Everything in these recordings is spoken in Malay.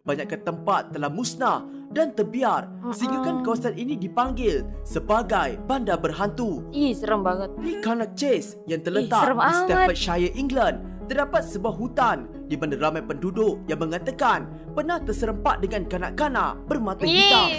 banyakkan tempat telah musnah dan terbiar sehingga kawasan ini dipanggil sebagai bandar berhantu. Serem banget. Di Cannock Chase yang terletak di Staffordshire, England, terdapat sebuah hutan di mana ramai penduduk yang mengatakan pernah terserempak dengan kanak-kanak bermata hitam.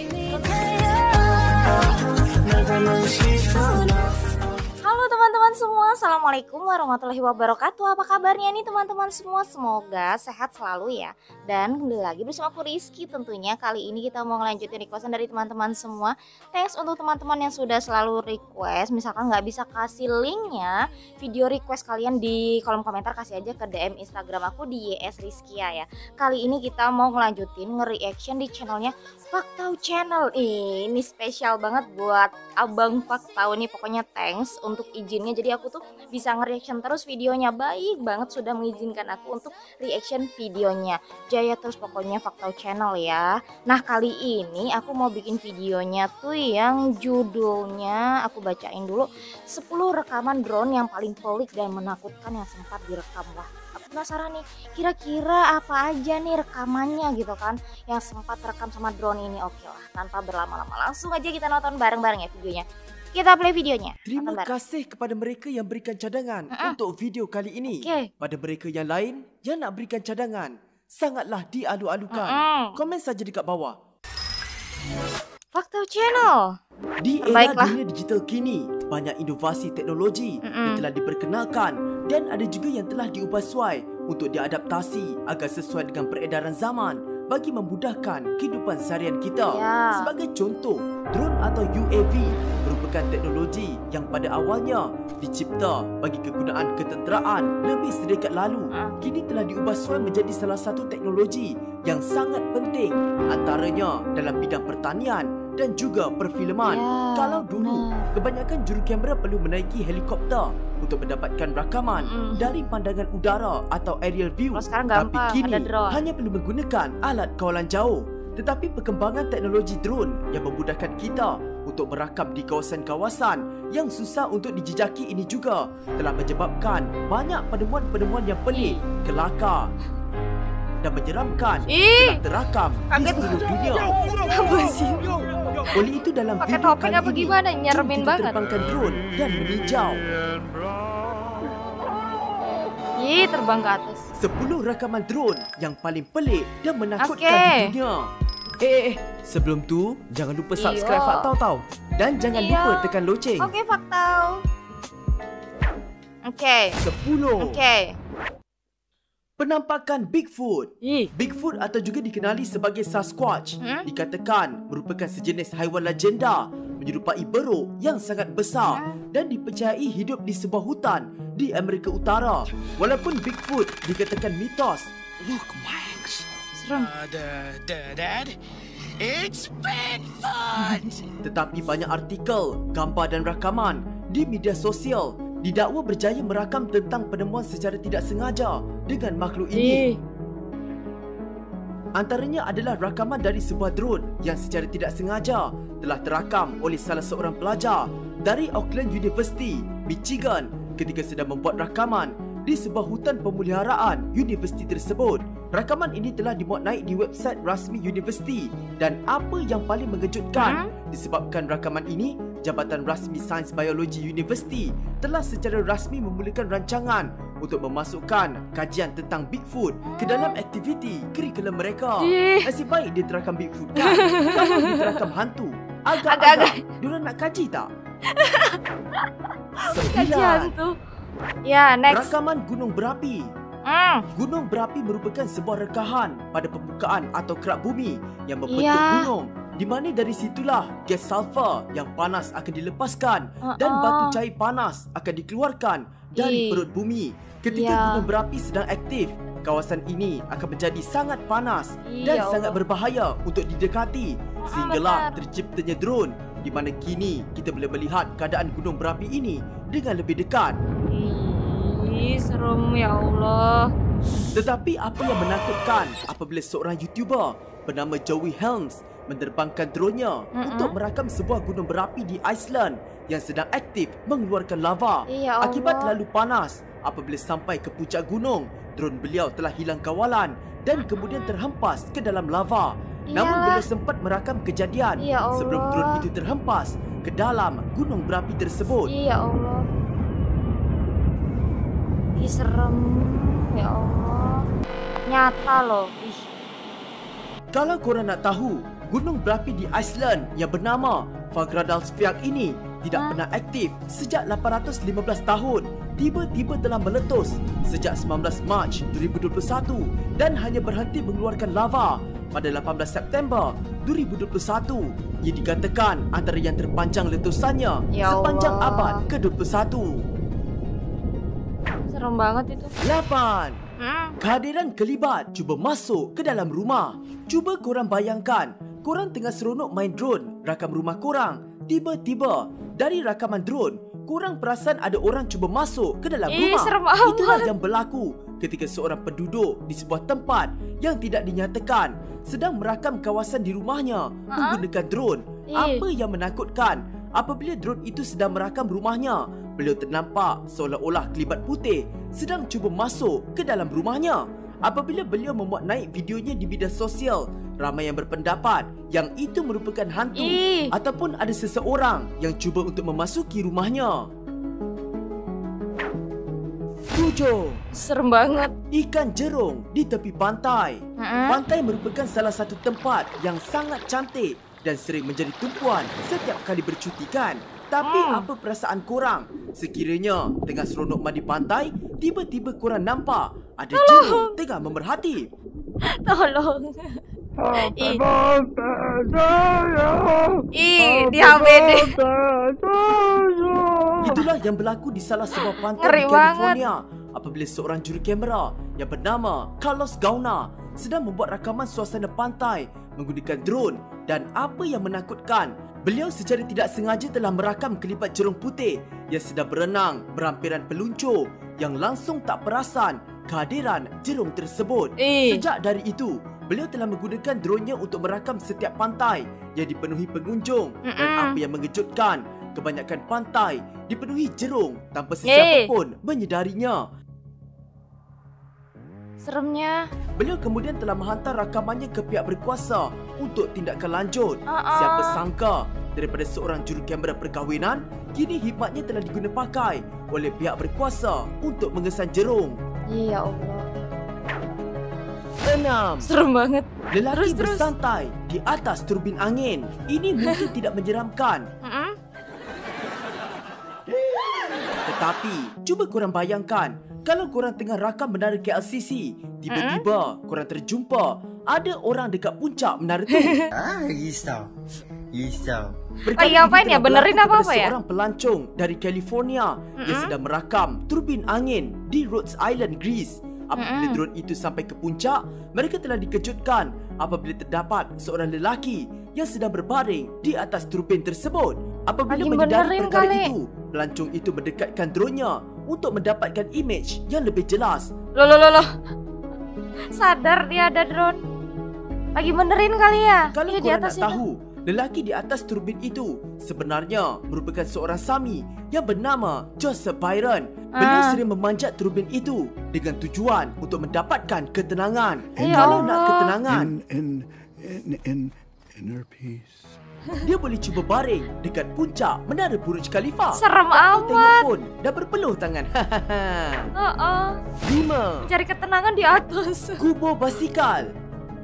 Halo teman-teman semua, Assalamualaikum warahmatullahi wabarakatuh. Apa kabarnya nih teman-teman semua? Semoga sehat selalu ya. Dan kembali lagi bersama aku Rizky tentunya. Kali ini kita mau ngelanjutin requestan dari teman-teman semua. Thanks untuk teman-teman yang sudah selalu request. Misalkan nggak bisa kasih linknya video request kalian di kolom komentar, kasih aja ke DM Instagram aku di @rizkia ya. Kali ini kita mau ngelanjutin nge-reaction di channelnya Faktau Channel. Ini spesial banget buat Abang Faktau nih, pokoknya thanks untuk izinnya. Jadi aku tuh bisa nge-reaction terus videonya. Baik banget sudah mengizinkan aku untuk reaction videonya. Jaya terus pokoknya Faktau Channel ya. Nah kali ini aku mau bikin videonya tuh yang judulnya, aku bacain dulu, 10 rekaman drone yang paling pelik dan menakutkan yang sempat direkam. Wah, aku penasaran nih, kira-kira apa aja nih rekamannya gitu kan yang sempat rekam sama drone ini. Oke lah, tanpa berlama-lama langsung aja kita nonton bareng-bareng ya videonya. Kita play videonya. Terima kasih kepada mereka yang berikan cadangan untuk video kali ini. Pada mereka yang lain yang nak berikan cadangan, sangatlah dialu-alukan. Komen saja dekat bawah. Faktau Channel. Di era dunia digital kini, banyak inovasi teknologi yang telah diperkenalkan dan ada juga yang telah diubah suai untuk diadaptasi agar sesuai dengan peredaran zaman bagi memudahkan kehidupan seharian kita. Sebagai contoh, drone atau UAV merupakan teknologi yang pada awalnya dicipta bagi kegunaan ketenteraan lebih sedikit lalu. Kini telah diubah suai menjadi salah satu teknologi yang sangat penting, antaranya dalam bidang pertanian dan juga perfilman. Kalau dulu, kebanyakan juru kamera perlu menaiki helikopter untuk mendapatkan rakaman dari pandangan udara atau aerial view. Tapi kini hanya perlu menggunakan alat kawalan jauh. Tetapi perkembangan teknologi drone yang memudahkan kita untuk merakam di kawasan-kawasan yang susah untuk dijejaki ini juga telah menyebabkan banyak penemuan-penemuan yang pelik, kelakar dan menyeramkan telah terakam di seluruh dunia. Oleh itu dalam video kali ini, jom kita terbangkan drone dan meninjau. Terbang ke atas. 10 rakaman drone yang paling pelik dan menakutkan di dunia. Sebelum tu jangan lupa subscribe Faktau tau. Dan jangan lupa tekan loceng. Faktau. 10. Penampakan Bigfoot. Bigfoot atau juga dikenali sebagai Sasquatch dikatakan merupakan sejenis haiwan legenda menyerupai beruk yang sangat besar dan dipercayai hidup di sebuah hutan di Amerika Utara. Walaupun Bigfoot dikatakan mitos. Look, Max. Serem. Dad, it's Bigfoot. Tetapi banyak artikel, gambar dan rakaman di media sosial didakwa berjaya merakam tentang penemuan secara tidak sengaja dengan makhluk ini. Antaranya adalah rakaman dari sebuah drone yang secara tidak sengaja telah terakam oleh salah seorang pelajar dari Auckland University, Michigan ketika sedang membuat rakaman di sebuah hutan pemeliharaan universiti tersebut. Rakaman ini telah dimuat naik di website rasmi universiti dan apa yang paling mengejutkan disebabkan rakaman ini, Jabatan Rasmi Sains Biologi Universiti telah secara rasmi memulakan rancangan untuk memasukkan kajian tentang Bigfoot ke dalam aktiviti kurikulum mereka. Nasib baik dia terakam Bigfoot kan? Kalau dia terakam hantu, agak-agak diorang nak kaji tak? Kaji hantu. Next. Rakaman gunung berapi. Gunung berapi merupakan sebuah rekahan pada pembukaan atau kerak bumi yang membentuk gunung, di mana dari situlah gas sulfur yang panas akan dilepaskan dan batu cair panas akan dikeluarkan dari perut bumi. Ketika gunung berapi sedang aktif, kawasan ini akan menjadi sangat panas dan sangat berbahaya untuk didekati, sehinggalah terciptanya drone di mana kini kita boleh melihat keadaan gunung berapi ini dengan lebih dekat. Serem ya Allah. Tetapi apa yang menakutkan apabila seorang YouTuber bernama Joey Helms menerbangkan drone-nya untuk merakam sebuah gunung berapi di Iceland yang sedang aktif mengeluarkan lava. Akibat terlalu panas, apabila sampai ke puncak gunung, drone beliau telah hilang kawalan dan kemudian terhempas ke dalam lava. Namun Iyalah. beliau sempat merakam kejadian Ya Allah. sebelum drone itu terhempas ke dalam gunung berapi tersebut. Ya Allah. Ih, serem. Ya Allah. Nyata loh. Ih. Kalau korang nak tahu, gunung berapi di Iceland yang bernama Fagradalsfjall ini tidak pernah aktif sejak 815 tahun. Tiba-tiba telah meletus sejak 19 Mac 2021 dan hanya berhenti mengeluarkan lava pada 18 September 2021. Ia dikatakan antara yang terpanjang letusannya Ya sepanjang Allah. abad ke-21. Serem banget itu. 8. Kehadiran kelibat cuba masuk ke dalam rumah. Cuba korang bayangkan, korang tengah seronok main drone rakam rumah korang. Tiba-tiba dari rakaman drone, korang perasan ada orang cuba masuk ke dalam rumah. serem amat. Itulah yang berlaku ketika seorang penduduk di sebuah tempat yang tidak dinyatakan sedang merakam kawasan di rumahnya menggunakan drone. Apa yang menakutkan, apabila drone itu sedang merakam rumahnya, beliau ternampak seolah-olah kelibat putih sedang cuba masuk ke dalam rumahnya. Apabila beliau memuat naik videonya di media sosial, ramai yang berpendapat yang itu merupakan hantu ataupun ada seseorang yang cuba untuk memasuki rumahnya. 7. Serem banget. Ikan jerung di tepi pantai. Pantai merupakan salah satu tempat yang sangat cantik dan sering menjadi tumpuan setiap kali bercuti kan? Tapi apa perasaan korang sekiranya tengah seronok mandi pantai, tiba-tiba korang nampak ada jerung tengah memerhati? Tolong. Di HBD. Itulah yang berlaku di salah sebuah pantai Ngeri di California apabila seorang juru kamera yang bernama Carlos Gauna sedang membuat rakaman suasana pantai menggunakan drone. Dan apa yang menakutkan, beliau secara tidak sengaja telah merakam kelibat jerung putih yang sedang berenang berampiran peluncur yang langsung tak perasan kehadiran jerung tersebut. Sejak dari itu, beliau telah menggunakan drone-nya untuk merakam setiap pantai yang dipenuhi pengunjung. Dan apa yang mengejutkan, kebanyakan pantai dipenuhi jerung tanpa sesiapa pun menyedarinya. Seremnya. Beliau kemudian telah menghantar rakamannya ke pihak berkuasa untuk tindakan lanjut. Siapa sangka daripada seorang juru kamera perkahwinan, kini hikmatnya telah diguna pakai oleh pihak berkuasa untuk mengesan jerung. Ya Allah. 6. Serem banget. Lelaki Terus. bersantai di atas turbin angin. Ini mungkin tidak menyeramkan, tetapi cuba korang bayangkan, kalau korang tengah rakam menara KLCC, tiba-tiba korang terjumpa ada orang dekat puncak menara tu. Risau. Lagi ngapain ya? Benerin apa-apa ya? Seorang pelancong dari California yang sedang merakam turbin angin di Rhodes Island, Greece. Apabila drone itu sampai ke puncak, mereka telah dikejutkan apabila terdapat seorang lelaki yang sedang berbaring di atas turbin tersebut. Apabila Lagi menyedari benerin perkara kali. itu, pelancong itu mendekatkan drone-nya untuk mendapatkan image yang lebih jelas. Loh. Sadar dia ada drone. Lagi benerin kali ya? Kalau Iya, di korang atas nak itu. tahu, lelaki di atas turbin itu sebenarnya merupakan seorang Sami yang bernama Joseph Byron. Beliau sering memanjat turbin itu dengan tujuan untuk mendapatkan ketenangan. Ya Kalau nak Allah. ketenangan, in inner peace. dia boleh cuba baring dekat puncak menara Burj Khalifa. Serem Tak tengok amat. pun dah berpeluh tangan. 5. Cari ketenangan di atas. Kubo basikal.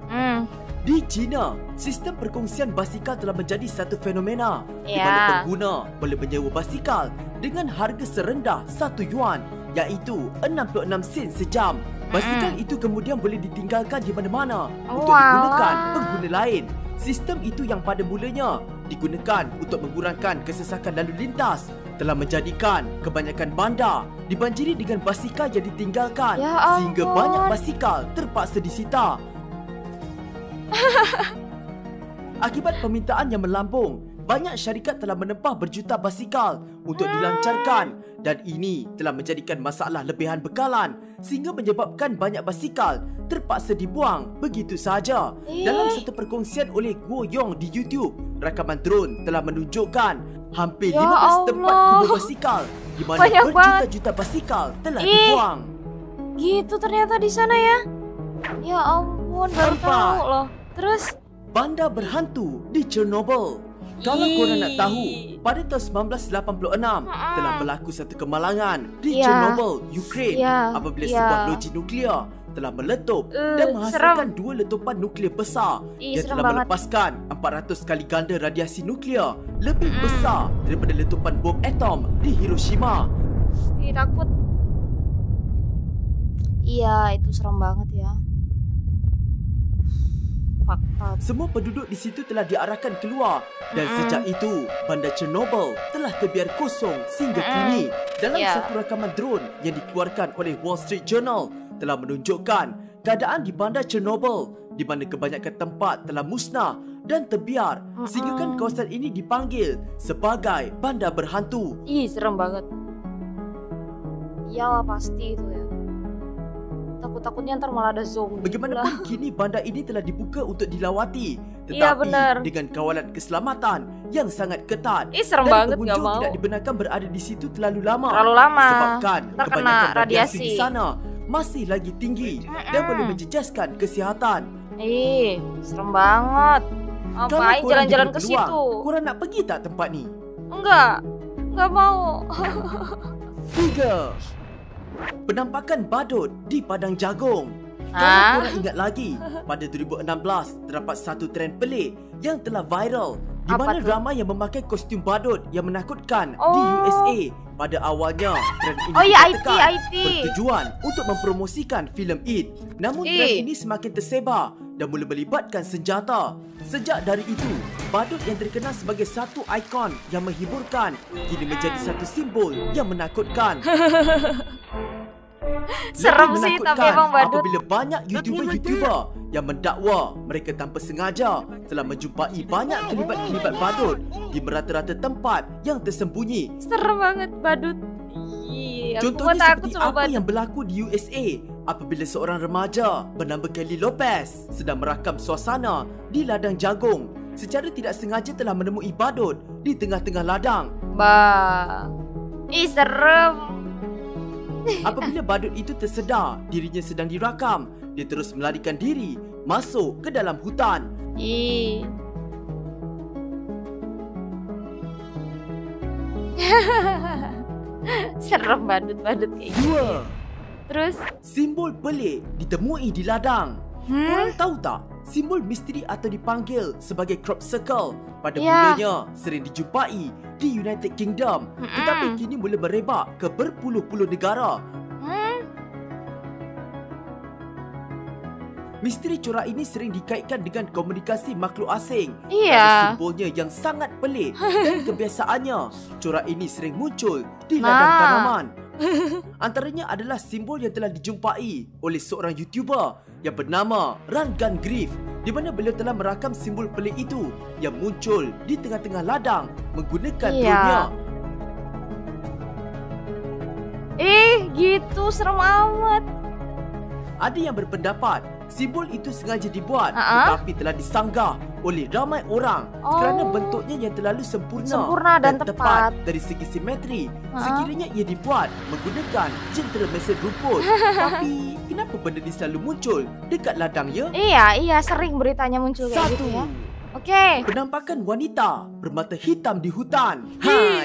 Hmm. Di China, sistem perkongsian basikal telah menjadi satu fenomena di Ya. mana pengguna boleh menyewa basikal dengan harga serendah 1 yuan, iaitu 66 sen sejam. Basikal itu kemudian boleh ditinggalkan di mana-mana untuk digunakan pengguna lain. Sistem itu yang pada mulanya digunakan untuk mengurangkan kesesakan lalu lintas telah menjadikan kebanyakan bandar dibanjiri dengan basikal yang ditinggalkan, Ya sehingga ampun. banyak basikal terpaksa disita. Akibat permintaan yang melambung, banyak syarikat telah menempah berjuta basikal untuk dilancarkan dan ini telah menjadikan masalah lebihan bekalan sehingga menyebabkan banyak basikal terpaksa dibuang begitu sahaja. Dalam satu perkongsian oleh Guo Yong di YouTube, rakaman drone telah menunjukkan hampir Ya 15 tempat Allah. kubur basikal di mana Banyak berjuta-juta basikal telah dibuang. Gitu ternyata di sana ya. Ya ampun, baru tahu loh. Terus Bandar berhantu di Chernobyl. Kalau korang nak tahu, pada tahun 1986 telah berlaku satu kemalangan di Chernobyl, Ukraine apabila sebuah loji nuklear telah meletup dan menghasilkan 2 letupan nuklear besar yang telah melepaskan 400 kali ganda radiasi nuklear lebih besar daripada letupan bom atom di Hiroshima. Takut. Iya, itu serem banget ya. Fakta. Semua penduduk di situ telah diarahkan keluar dan sejak itu bandar Chernobyl telah terbiar kosong sehingga kini. Dalam satu rakaman drone yang dikeluarkan oleh Wall Street Journal telah menunjukkan keadaan di bandar Chernobyl di mana kebanyakan tempat telah musnah dan terbiar sehingga kawasan ini dipanggil sebagai bandar berhantu. Ih, serem banget. Iyalah pasti itu ya. Takut-takutnya ntar malah ada zombie. Bagaimanapun kini bandar ini telah dibuka untuk dilawati, tetapi dengan kawalan keselamatan yang sangat ketat. Serem banget, pengunjung gak mau. tidak dibenarkan berada di situ terlalu lama. Ntar Sebabkan kena kebanyakan radiasi radiasi di sana masih lagi tinggi dan boleh menjejaskan kesihatan. Serem banget. Ngapain jalan-jalan ke situ? Korang nak pergi tak tempat ni? Enggak mau. 3. Penampakan badut di padang jagung. Kalau korang ingat lagi, pada 2016 terdapat satu trend pelik yang telah viral di mana ramai yang memakai kostum badut yang menakutkan di USA. Pada awalnya, trend ini dikatakan bertujuan untuk mempromosikan filem It. Namun trend ini semakin tersebar dan mula melibatkan senjata. Sejak dari itu, badut yang terkenal sebagai satu ikon yang menghiburkan kini menjadi satu simbol yang menakutkan. Serem sih tapi emang badut. Apabila banyak YouTuber yang mendakwa mereka tanpa sengaja telah menjumpai banyak kelibat-kelibat badut di merata-rata tempat yang tersembunyi. Serem banget badut. Contohnya seperti apa yang berlaku di USA apabila seorang remaja bernama Kelly Lopez sedang merakam suasana di ladang jagung. Secara tidak sengaja telah menemui badut di tengah-tengah ladang. Serem. Apabila badut itu tersedar dirinya sedang dirakam, dia terus melarikan diri masuk ke dalam hutan. Serem badut-badut kayak gitu. 2. Terus simbol pelik ditemui di ladang. Korang tahu tak? Simbol misteri atau dipanggil sebagai crop circle pada mulanya sering dijumpai di United Kingdom, tetapi kini mula merebak ke berpuluh-puluh negara. Misteri corak ini sering dikaitkan dengan komunikasi makhluk asing. Simbolnya yang sangat pelik dan kebiasaannya, corak ini sering muncul di ladang tanaman. Antaranya adalah simbol yang telah dijumpai oleh seorang YouTuber yang bernama Run Gun Grief, di mana beliau telah merakam simbol pelik itu yang muncul di tengah-tengah ladang menggunakan drone-nya. Gitu serem amat. Ada yang berpendapat simbol itu sengaja dibuat tetapi telah disanggah oleh ramai orang kerana bentuknya yang terlalu sempurna dan tepat dari segi simetri. Sekiranya ia dibuat menggunakan jentera mesin rumput. Tapi kenapa benda ini selalu muncul dekat ladang ya? Iya sering beritanya muncul kayak gitu ya. Penampakan wanita bermata hitam di hutan.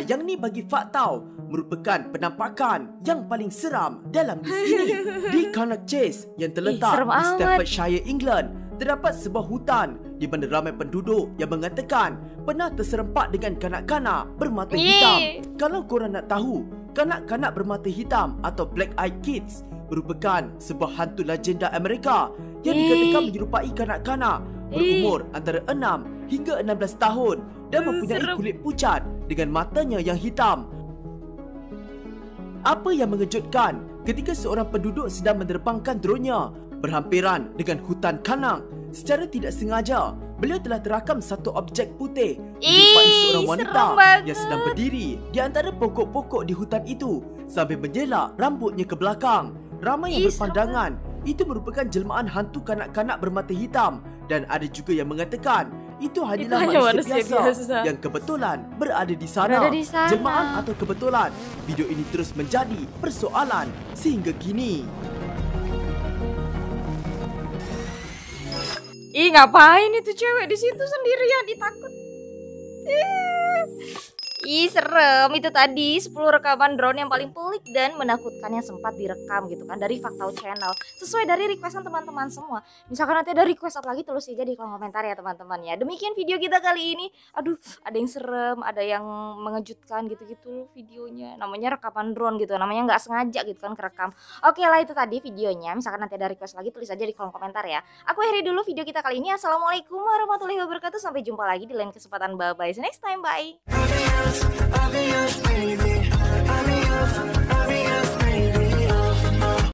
Yang ni bagi Fak tahu merupakan penampakan yang paling seram dalam di sini. Di Cannock Chase yang terletak di Staffordshire, England, terdapat sebuah hutan di mana ramai penduduk yang mengatakan pernah terserempak dengan kanak-kanak bermata hitam. Kalau korang nak tahu, kanak-kanak bermata hitam atau Black Eyed Kids merupakan sebuah hantu legenda Amerika yang dikatakan menyerupai kanak-kanak berumur antara 6 hingga 16 tahun dan mempunyai kulit pucat dengan matanya yang hitam. Apa yang mengejutkan ketika seorang penduduk sedang menerbangkan drone-nya berhampiran dengan hutan Cannock, secara tidak sengaja beliau telah terakam satu objek putih menyerupai seorang wanita yang sedang berdiri di antara pokok-pokok di hutan itu sambil menjelak rambutnya ke belakang. Ramai yang berpandangan itu merupakan jelmaan hantu kanak-kanak bermata hitam dan ada juga yang mengatakan itu hanyalah manusia biasa yang kebetulan berada di sana. Jelmaan atau kebetulan? Video ini terus menjadi persoalan sehingga kini. Ih, ngapain itu cewek di situ sendirian, ditakut. Ih, serem. Itu tadi 10 rekaman drone yang paling pelik dan menakutkan yang sempat direkam gitu kan dari Faktau Channel. Sesuai dari requestan teman-teman semua. Misalkan nanti ada request apa lagi, tulis aja di kolom komentar ya teman-teman ya. Demikian video kita kali ini. Aduh, ada yang serem, ada yang mengejutkan gitu-gitu videonya. Namanya rekaman drone gitu, namanya nggak sengaja gitu kan kerekam. Oke lah, itu tadi videonya. Misalkan nanti ada request lagi, tulis aja di kolom komentar ya. Aku akhiri dulu video kita kali ini. Assalamualaikum warahmatullahi wabarakatuh. Sampai jumpa lagi di lain kesempatan. Bye-bye. See you next time. Bye. I'll be yours, baby. I'll be yours.